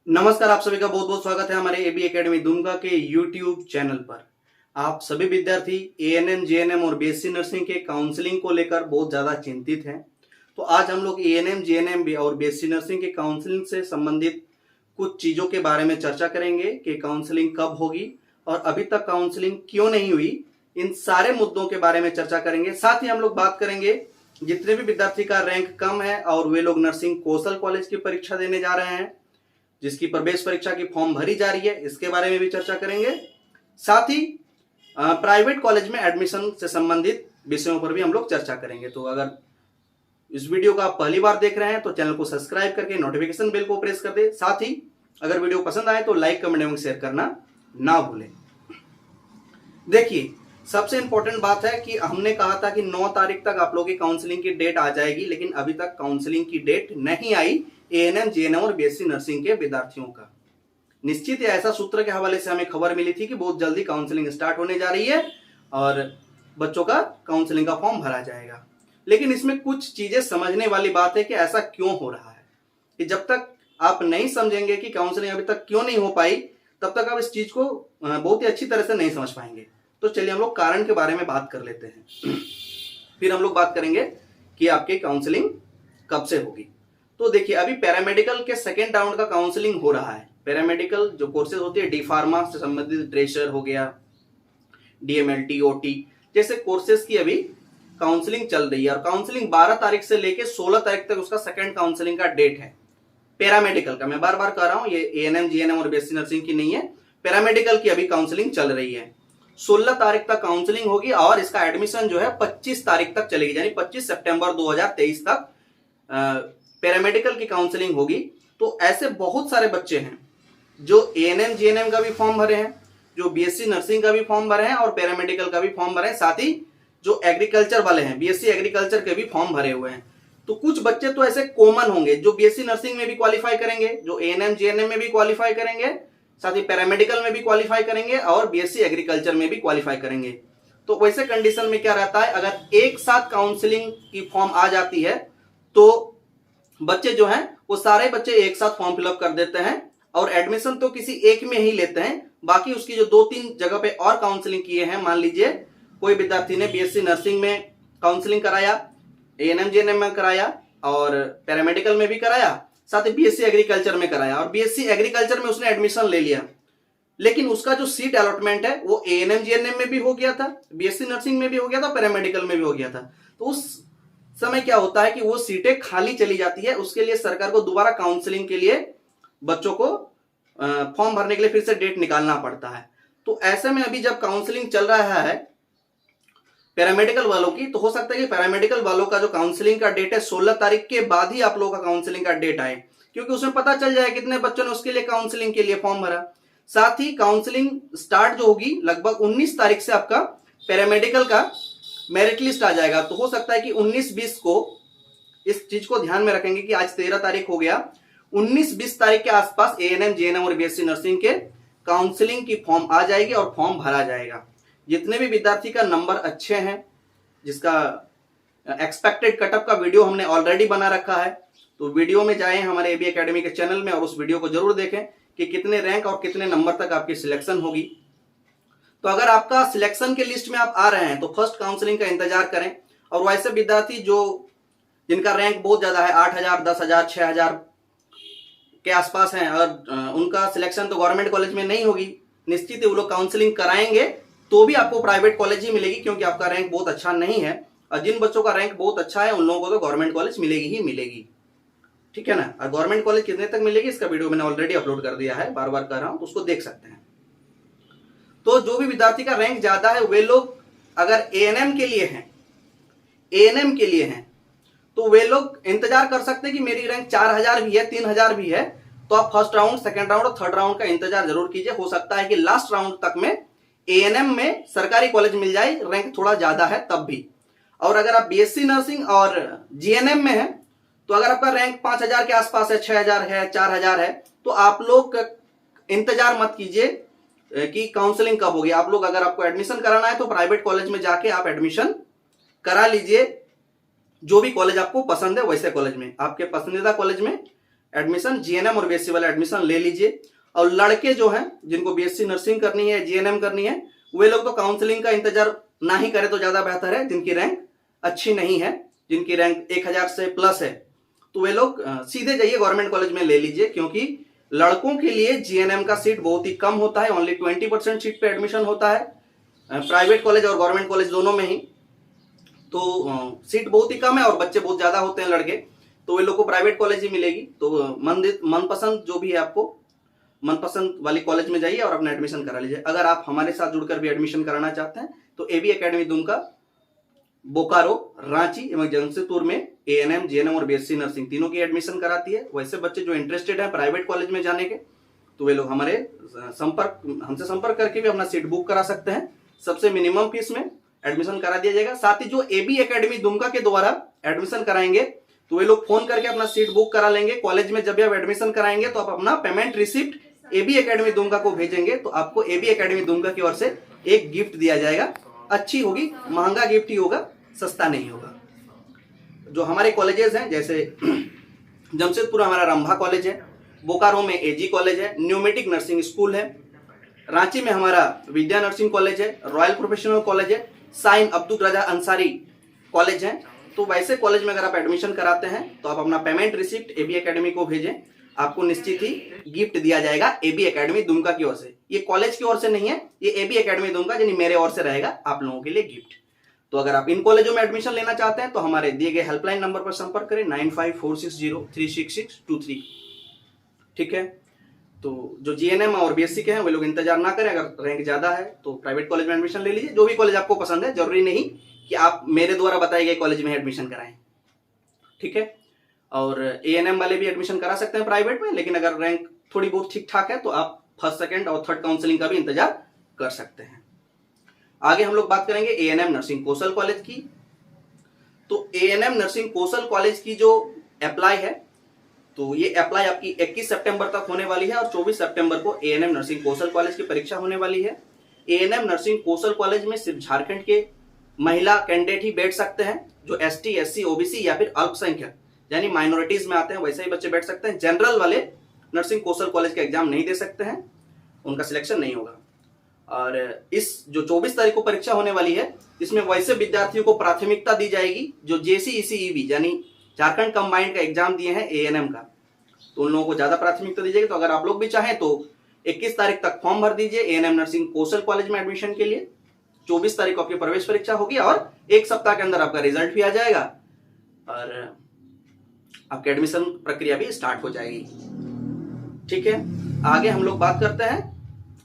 नमस्कार, आप सभी का बहुत बहुत स्वागत है हमारे एबी एकेडमी दुमका के यूट्यूब चैनल पर। आप सभी विद्यार्थी एएनएम, जेएनएम और बीएससी नर्सिंग के काउंसलिंग को लेकर बहुत ज़्यादा चिंतित हैं। तो आज हम लोग एएनएम, जेएनएम और बीएससी नर्सिंग के काउंसलिंग से संबंधित कुछ चीज़ों के बारे में चर्चा करेंगे कि काउंसलिंग कब होगी और अभी तक काउंसलिंग क्यों नहीं हुई। इन सारे मुद्दों के बारे में चर्चा करेंगे। साथ ही हम लोग बात करेंगे जितने भी विद्यार्थी का रैंक कम है और वे लोग नर्सिंग कौशल कॉलेज की परीक्षा देने जा रहे हैं, जिसकी प्रवेश परीक्षा की फॉर्म भरी जा रही है, इसके बारे में भी चर्चा करेंगे। साथ ही प्राइवेट कॉलेज में एडमिशन से संबंधित विषयों पर भी हम लोग चर्चा करेंगे। तो अगर इस वीडियो को आप पहली बार देख रहे हैं तो चैनल को सब्सक्राइब करके नोटिफिकेशन बेल को प्रेस कर दे। साथ ही अगर वीडियो पसंद आए तो लाइक, कमेंट एवं शेयर करना ना भूलें। देखिए, सबसे इंपॉर्टेंट बात है कि हमने कहा था कि 9 तारीख तक आप लोगों की काउंसलिंग की डेट आ जाएगी, लेकिन अभी तक काउंसलिंग की डेट नहीं आई एएनएम, जेएनएम और बीएससी नर्सिंग के विद्यार्थियों का। निश्चित ही ऐसा सूत्र के हवाले से हमें खबर मिली थी कि बहुत जल्दी काउंसलिंग स्टार्ट होने जा रही है और बच्चों का काउंसलिंग का फॉर्म भरा जाएगा। लेकिन इसमें कुछ चीजें समझने वाली बात है कि ऐसा क्यों हो रहा है। कि जब तक आप नहीं समझेंगे कि काउंसलिंग अभी तक क्यों नहीं हो पाई, तब तक आप इस चीज को बहुत ही अच्छी तरह से नहीं समझ पाएंगे। तो चलिए हम लोग कारण के बारे में बात कर लेते हैं। फिर हम लोग बात करेंगे कि आपकी काउंसलिंग कब से होगी। तो देखिए, अभी पैरामेडिकल के सेकेंड राउंड का काउंसलिंग हो रहा है। पैरामेडिकल जो कोर्सेज होती है, डी फार्मा से संबंधित ड्रेसर हो गया, डीएमएलटी, ओटी जैसे कोर्सेज की अभी काउंसलिंग चल रही है और काउंसलिंग 12 तारीख से लेके 16 तारीख तक उसका सेकेंड काउंसलिंग का डेट है। पैरामेडिकल का मैं बार बार कह रहा हूं, ये एएनएम, जीएनएम और बीएससी नर्सिंग की नहीं है, पैरामेडिकल की अभी काउंसलिंग चल रही है। 16 तारीख तक काउंसलिंग होगी और इसका एडमिशन जो है 25 तारीख तक चलेगी, यानी 25 सितंबर 2023 तक पैरामेडिकल की काउंसलिंग होगी। तो ऐसे बहुत सारे बच्चे हैं जो एएनएम, जीएनएम का भी फॉर्म भरे हैं, जो बीएससी नर्सिंग का भी फॉर्म भरे हैं और पैरामेडिकल का भी फॉर्म भरे हैं। साथ ही जो एग्रीकल्चर वाले हैं, बीएससी एग्रीकल्चर के भी फॉर्म भरे हुए हैं। तो कुछ बच्चे तो ऐसे कॉमन होंगे जो बीएससी नर्सिंग में भी क्वालिफाई करेंगे, जो एएनएम, जीएनएम में भी क्वालिफाई करेंगे, साथ ही पैरामेडिकल में भी क्वालिफाई करेंगे और बीएससी एग्रीकल्चर में भी क्वालिफाई करेंगे। तो वैसे कंडीशन में क्या रहता है, अगर एक साथ काउंसलिंग की फॉर्म आ जाती है तो बच्चे जो हैं वो सारे बच्चे एक साथ फॉर्म फिलअप कर देते हैं और एडमिशन तो किसी एक में ही लेते हैं। बाकी उसकी जो 2-3 जगह पे और काउंसलिंग किए हैं, मान लीजिए कोई विद्यार्थी ने बीएससी नर्सिंग में काउंसलिंग कराया, एएनएम, जेएनएम में कराया और पैरामेडिकल में भी कराया, साथ ही बीएससी एग्रीकल्चर में कराया और बीएससी एग्रीकल्चर में उसने एडमिशन ले लिया, लेकिन उसका जो सीट अलॉटमेंट है वो एएनएम, जीएनएम में भी हो गया था, बीएससी नर्सिंग में भी हो गया था, पैरामेडिकल में भी हो गया था। तो उस समय क्या होता है कि वो सीटें खाली चली जाती है। उसके लिए सरकार को दोबारा काउंसलिंग के लिए बच्चों को फॉर्म भरने के लिए फिर से डेट निकालना पड़ता है। तो ऐसे में अभी जब काउंसलिंग चल रहा है पैरामेडिकल वालों की, तो हो सकता है कि पैरामेडिकल वालों का जो काउंसलिंग का डेट है 16 तारीख के बाद ही आप लोगों का काउंसलिंग का डेट आए, क्योंकि उसमें पता चल जाए कितने बच्चों ने उसके लिए काउंसलिंग के लिए फॉर्म भरा। साथ ही काउंसलिंग स्टार्ट जो होगी लगभग 19 तारीख से आपका पैरामेडिकल का मेरिट लिस्ट आ जाएगा। तो हो सकता है कि 19-20 को इस चीज को ध्यान में रखेंगे कि आज 13 तारीख हो गया, 19-20 तारीख के आसपास एएनएम, जेएनएम और बीएससी नर्सिंग के काउंसलिंग की फॉर्म आ जाएगी और फॉर्म भरा जाएगा। जितने भी विद्यार्थी का नंबर अच्छे हैं, जिसका एक्सपेक्टेड कटअप का वीडियो हमने ऑलरेडी बना रखा है, तो वीडियो में जाएं हमारे एबी एकेडमी के चैनल में और उस वीडियो को जरूर देखें कि कितने रैंक और कितने नंबर तक आपकी सिलेक्शन होगी। तो अगर आपका सिलेक्शन के लिस्ट में आप आ रहे हैं तो फर्स्ट काउंसलिंग का इंतजार करें। और वैसे विद्यार्थी जो जिनका रैंक बहुत ज्यादा है, 8,000, 10,000, 6,000 के आसपास हैं, अगर उनका सिलेक्शन तो गवर्नमेंट कॉलेज में नहीं होगी, निश्चित ही वो लोग काउंसलिंग कराएंगे तो भी आपको प्राइवेट कॉलेज ही मिलेगी, क्योंकि आपका रैंक बहुत अच्छा नहीं है। और जिन बच्चों का रैंक बहुत अच्छा है उन लोगों को तो गवर्नमेंट कॉलेज मिलेगी ही मिलेगी, ठीक है ना। और गवर्नमेंट कॉलेज कितने तक मिलेगी इसका वीडियो मैंने ऑलरेडी अपलोड कर दिया है, बार बार कर रहा हूं, तो उसको देख सकते हैं। तो जो भी विद्यार्थी का रैंक ज्यादा है वे लोग अगर एएनएम के लिए हैं, एएनएम के लिए हैं, तो वे लोग इंतजार कर सकते हैं कि मेरी रैंक 4,000 भी है, 3,000 भी है, तो आप फर्स्ट राउंड, सेकंड राउंड और थर्ड राउंड का इंतजार जरूर कीजिए। हो सकता है कि लास्ट राउंड तक में एएनएम में सरकारी कॉलेज मिल जाए, रैंक थोड़ा ज्यादा है तब भी। और अगर आप बीएससी नर्सिंग और जीएनएम में हैं, तो अगर आपका रैंक 5,000 के आसपास है, 6,000 है, 4,000 है, तो आप लोग इंतजार मत कीजिए कि काउंसलिंग कब होगी। आप लोग अगर आपको एडमिशन कराना है तो प्राइवेट कॉलेज में जाके आप एडमिशन करा लीजिए, जो भी कॉलेज आपको पसंद है वैसे कॉलेज में, आपके पसंदीदा कॉलेज में एडमिशन जीएनएम और बीएससी वाला एडमिशन ले लीजिए। और लड़के जो हैं जिनको बीएससी नर्सिंग करनी है, जीएनएम करनी है, वे लोग तो काउंसलिंग का इंतजार ना ही करें तो ज्यादा बेहतर है। जिनकी रैंक अच्छी नहीं है, जिनकी रैंक 1000 से प्लस है, तो वे लोग सीधे जाइए गवर्नमेंट कॉलेज में ले लीजिए, क्योंकि लड़कों के लिए जीएनएम का सीट बहुत ही कम होता है। ओनली 20% सीट पे एडमिशन होता है, प्राइवेट कॉलेज और गवर्नमेंट कॉलेज दोनों में ही। तो सीट बहुत ही कम है और बच्चे बहुत ज्यादा होते हैं लड़के, तो वे लोग को प्राइवेट कॉलेज ही मिलेगी। तो मनपसंद जो भी है आपको मनपसंद वाली कॉलेज में जाइए और अपना एडमिशन करा लीजिए। अगर आप हमारे साथ जुड़कर भी एडमिशन कराना चाहते हैं तो एबी एकेडमी दुमका, बोकारो, रांची एवं जमशेदपुर में एएनएम, जीएनएम और बीएससी नर्सिंग तीनों की एडमिशन कराती है। वैसे बच्चे जो इंटरेस्टेड हैं प्राइवेट कॉलेज में जाने के, तो वे लोग हमसे संपर्क करके भी अपना सीट बुक करा सकते हैं। सबसे मिनिमम फीस में एडमिशन करा दिया जाएगा। साथ ही जो एबी एकेडमी दुमका के द्वारा एडमिशन कराएंगे तो वे लोग फोन करके अपना सीट बुक करा लेंगे। कॉलेज में जब भी आप एडमिशन कराएंगे तो आप अपना payment receipt AB academy Dumka को भेजेंगे, तो आपको एबी एकेडमी दुमका की ओर से एक गिफ्ट दिया जाएगा। अच्छी होगी, महंगा गिफ्ट ही होगा, सस्ता नहीं होगा। जो हमारे कॉलेजेस हैं, जैसे जमशेदपुर हमारा रंभा कॉलेज है, बोकारो में एजी कॉलेज है, न्यूमेटिक नर्सिंग स्कूल है, रांची में हमारा विद्या नर्सिंग कॉलेज है, रॉयल प्रोफेशनल कॉलेज है, साइन अब्दुल रजा अंसारी कॉलेज है। तो वैसे कॉलेज में अगर आप एडमिशन कराते हैं तो आप अपना पेमेंट रिसिप्ट एबी एकेडमी को भेजें, आपको निश्चित ही गिफ्ट दिया जाएगा एबी एकेडमी दुमका की ओर से। ये कॉलेज की ओर से नहीं है, ये एबी एकेडमी दुमका यानी मेरे ओर से रहेगा आप लोगों के लिए गिफ्ट। तो अगर आप इन कॉलेजों में एडमिशन लेना चाहते हैं तो हमारे दिए गए हेल्पलाइन नंबर पर संपर्क करें 9546036623। ठीक है। तो जो जीएनएम और बीएससी के हैं वे लोग इंतजार ना करें। अगर रैंक ज्यादा है तो प्राइवेट कॉलेज में एडमिशन ले लीजिए, जो भी कॉलेज आपको पसंद है। जरूरी नहीं कि आप मेरे द्वारा बताए गए कॉलेज में एडमिशन कराएं। ठीक है। और एएनएम वाले भी एडमिशन करा सकते हैं प्राइवेट में, लेकिन अगर रैंक थोड़ी बहुत ठीक ठाक है तो आप फर्स्ट, सेकंड और थर्ड काउंसलिंग का भी इंतजार कर सकते हैं। आगे हम लोग बात करेंगे एएनएम नर्सिंग कौशल कॉलेज की। तो एएनएम नर्सिंग कौशल कॉलेज की जो अप्लाई है, तो ये अप्लाई आपकी 21 सितंबर तक होने वाली है और 24 सितंबर को एएनएम नर्सिंग कौशल कॉलेज की परीक्षा होने वाली है। एएनएम नर्सिंग कौशल कॉलेज में सिर्फ झारखंड के महिला कैंडिडेट ही बैठ सकते हैं। जो एसटी, एससी, ओबीसी या फिर अल्पसंख्यक यानी माइनॉरिटीज में आते हैं वैसे ही बच्चे बैठ सकते हैं। जनरल वाले नर्सिंग कौशल कॉलेज का एग्जाम नहीं दे सकते हैं, उनका सिलेक्शन नहीं होगा। और इस जो 24 तारीख को परीक्षा होने वाली है, इसमें वैसे विद्यार्थियों को प्राथमिकता दी जाएगी जो जेसीईसीईबी यानी झारखंड कंबाइंड का एग्जाम दिए हैं एएनएम का, तो उन लोगों को ज्यादा प्राथमिकता दी जाएगी। तो अगर आप लोग भी चाहें तो 21 तारीख तक फॉर्म भर दीजिए एएनएम नर्सिंग कौशल कॉलेज में एडमिशन के लिए। 24 तारीख को आपकी प्रवेश परीक्षा होगी और एक सप्ताह के अंदर आपका रिजल्ट भी आ जाएगा और आपकी एडमिशन प्रक्रिया भी स्टार्ट हो जाएगी। ठीक है। आगे हम लोग बात करते हैं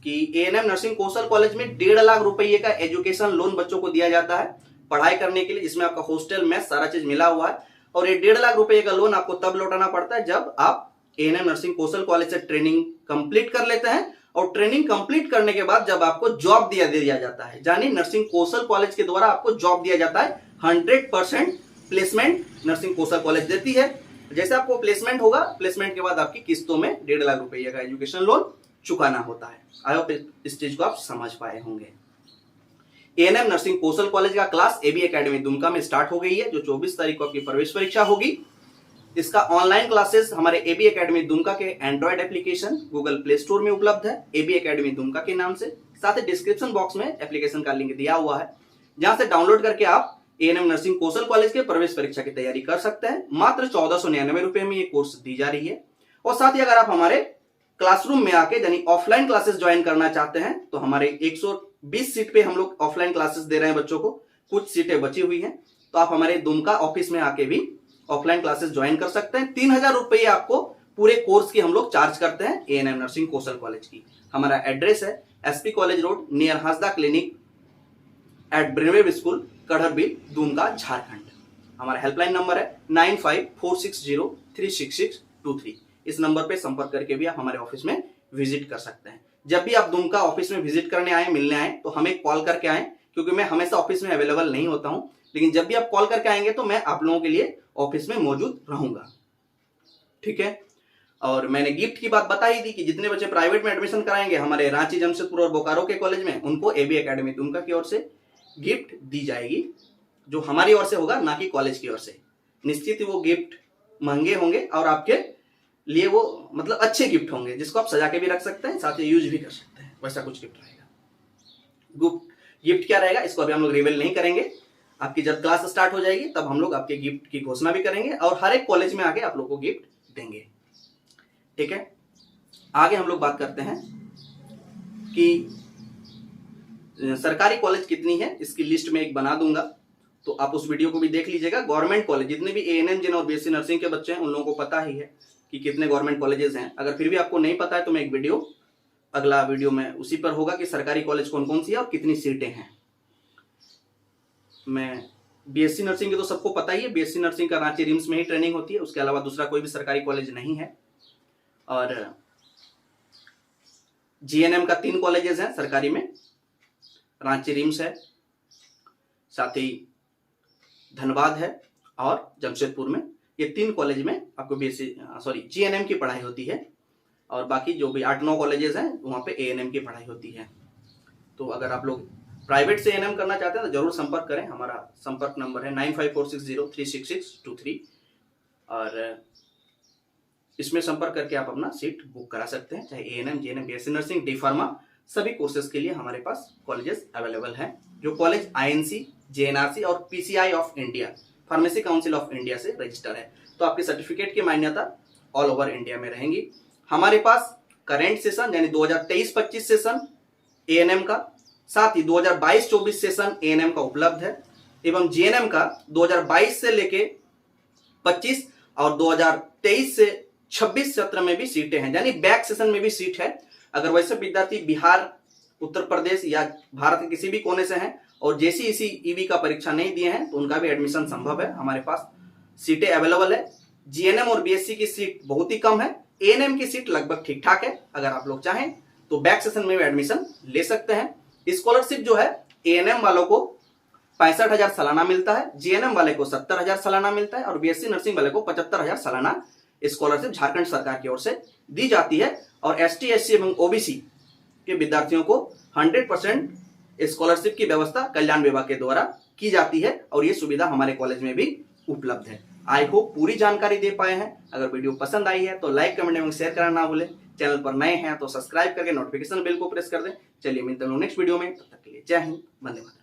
कि एएनएम नर्सिंग कौशल कॉलेज में 1.5 लाख रुपए का एजुकेशन लोन बच्चों को दिया जाता है पढ़ाई करने के लिए, जिसमें आपका हॉस्टल में सारा चीज मिला हुआ है। और ये 1.5 लाख रुपए का लोन आपको तब लौटाना पड़ता है जब आप एएनएम नर्सिंग कौशल कॉलेज से ट्रेनिंग कंप्लीट कर लेते हैं। और ट्रेनिंग कंप्लीट करने के बाद जब आपको जॉब दिया जाता है, यानी नर्सिंग कौशल कॉलेज के द्वारा आपको जॉब दिया जाता है। 100% प्लेसमेंट नर्सिंग कौशल कॉलेज देती है। जैसे आपको प्लेसमेंट होगा, प्लेसमेंट के बाद आपकी किस्तों में 1.5 लाख रुपए का एजुकेशन लोन चुकाना होता है। आई होप इस चीज को आप समझ पाए होंगे। एएनएम नर्सिंग कौशल कॉलेज का क्लास एबी एकेडमी दुमका में स्टार्ट हो गई है, जो 24 तारीख को आपकी प्रवेश परीक्षा होगी। इसका ऑनलाइन क्लासेस हमारे एबी एकेडमी दुमका के Android application Google play store में उपलब्ध है, एबी एकेडमी दुमका के नाम से। साथ ही डिस्क्रिप्शन बॉक्स में एप्लीकेशन का लिंक दिया हुआ है, जहां से डाउनलोड करके आप एएनएम नर्सिंग कौशल कॉलेज के प्रवेश परीक्षा की तैयारी कर सकते हैं। मात्र 1499 रुपए में ये कोर्स दी जा रही है। और साथ ही अगर आप हमारे क्लासरूम में आके यानी ऑफलाइन क्लासेस ज्वाइन करना चाहते हैं तो हमारे 120 सीट पे हम लोग ऑफलाइन क्लासेस दे रहे हैं बच्चों को, कुछ सीटें बची हुई हैं, तो आप हमारे दुमका ऑफिस में आके भी ऑफलाइन क्लासेस ज्वाइन कर सकते हैं। 3000 रुपये आपको पूरे कोर्स की हम लोग चार्ज करते हैं एएनएम नर्सिंग कौशल कॉलेज की। हमारा एड्रेस है SP college road near Hasda clinic at Brainwave school, Karharbil, Dumka, Jharkhand. हमारा हेल्पलाइन नंबर है 9546036623। इस नंबर पे संपर्क करके भी आप हमारे ऑफिस में विजिट कर सकते हैं। जब भी आप दुमका ऑफिस में विजिट करने आए, मिलने आए, तो हमें कॉल करके आए, क्योंकि मैं हमेशा ऑफिस में अवेलेबल नहीं होता हूं। लेकिन जब भी आप कॉल करके आएंगे तो मैं आप लोगों के लिए ऑफिस में मौजूद रहूंगा। ठीक है। और मैंने गिफ्ट की बात बताई थी कि जितने बच्चे प्राइवेट में एडमिशन कराएंगे हमारे रांची, जमशेदपुर और बोकारो के कॉलेज में, उनको एबी एकेडमी दुमका की ओर से गिफ्ट दी जाएगी, जो हमारी ओर से होगा, ना कि कॉलेज की ओर से। निश्चित ही वो गिफ्ट महंगे होंगे और आपके लिए वो मतलब अच्छे गिफ्ट होंगे जिसको आप सजा के भी रख सकते हैं, साथ ही यूज भी कर सकते हैं, वैसा कुछ गिफ्ट रहेगा। गिफ्ट क्या रहेगा इसको अभी हम लोग रिवील नहीं करेंगे, आपकी जब क्लास स्टार्ट हो जाएगी तब हम लोग आपके गिफ्ट की घोषणा भी करेंगे और हर एक कॉलेज में आके आप लोग को गिफ्ट देंगे। ठीक है, आगे हम लोग बात करते हैं कि सरकारी कॉलेज कितनी है, इसकी लिस्ट में एक बना दूंगा, तो आप उस वीडियो को भी देख लीजिएगा। गवर्नमेंट कॉलेज जितने भी एएनएम जिन और बीएससी नर्सिंग के बच्चे हैं उन लोगों को पता ही है कि कितने गवर्नमेंट कॉलेजेस हैं। अगर फिर भी आपको नहीं पता है तो मैं एक वीडियो, अगला वीडियो में उसी पर होगा कि सरकारी कॉलेज कौन कौन सी है और कितनी सीटें हैं। मैं बीएससी नर्सिंग के तो सबको पता ही है, बीएससी नर्सिंग का रांची रिम्स में ही ट्रेनिंग होती है, उसके अलावा दूसरा कोई भी सरकारी कॉलेज नहीं है। और जीएनएम का 3 कॉलेजेस हैं सरकारी में, रांची रिम्स है, साथ ही धनबाद है और जमशेदपुर में। ये 3 कॉलेज में आपको जीएनएम की पढ़ाई होती है और बाकी जो भी 8-9 कॉलेजेस हैं वहाँ पे एएनएम की पढ़ाई होती है। तो अगर आप लोग प्राइवेट से एएनएम करना चाहते हैं तो जरूर संपर्क करें, हमारा संपर्क नंबर है 9546036623 और इसमें संपर्क करके आप अपना सीट बुक करा सकते हैं। चाहे ANM, GNM, BSc nursing, D pharma, सभी कोर्सेज के लिए हमारे पास कॉलेजेस अवेलेबल हैं। जो कॉलेज आईएनसी, जेएनआरसी और PCI of India, pharmacy council of India से रजिस्टर है, तो आपके सर्टिफिकेट की मान्यता ऑल ओवर इंडिया में रहेंगी। हमारे पास करेंट सेशन यानी 2023-25 सेशन एएनएम का, साथ ही 2022-24 सेशन एएनएम का उपलब्ध है एवं जीएनएम का 2022 से लेके 25 और 2023 से 26 सत्र में भी सीटें हैं, यानी बैक सेशन में भी सीट है। अगर वैसे विद्यार्थी बिहार, उत्तर प्रदेश या भारत के किसी भी कोने से हैं और जेसीईसी ईवी का परीक्षा नहीं दिए हैं तो उनका भी एडमिशन संभव है, हमारे पास सीटें अवेलेबल है। जीएनएम और बीएससी की सीट बहुत ही कम है, एएनएम की सीट लगभग ठीक ठाक है। अगर आप लोग चाहें तो बैक सेशन में भी एडमिशन ले सकते हैं। स्कॉलरशिप जो है एएनएम वालों को 65,000 सालाना मिलता है, जीएनएम वाले को 70,000 सालाना मिलता है और बीएससी नर्सिंग वाले को 75,000 सालाना स्कॉलरशिप झारखंड सरकार की ओर से दी जाती है। और एसटी, एससी एवं ओबीसी के विद्यार्थियों को 100% स्कॉलरशिप की व्यवस्था कल्याण विभाग के द्वारा की जाती है और ये सुविधा हमारे कॉलेज में भी उपलब्ध है। आई होप पूरी जानकारी दे पाए हैं। अगर वीडियो पसंद आई है तो लाइक, कमेंट एवं शेयर करना ना भूलें। चैनल पर नए हैं तो सब्सक्राइब करके नोटिफिकेशन बेल को प्रेस कर दें। चलिए मिलते हैं नेक्स्ट वीडियो में, तब तक के लिए जय हिंद, वंदे मातरम।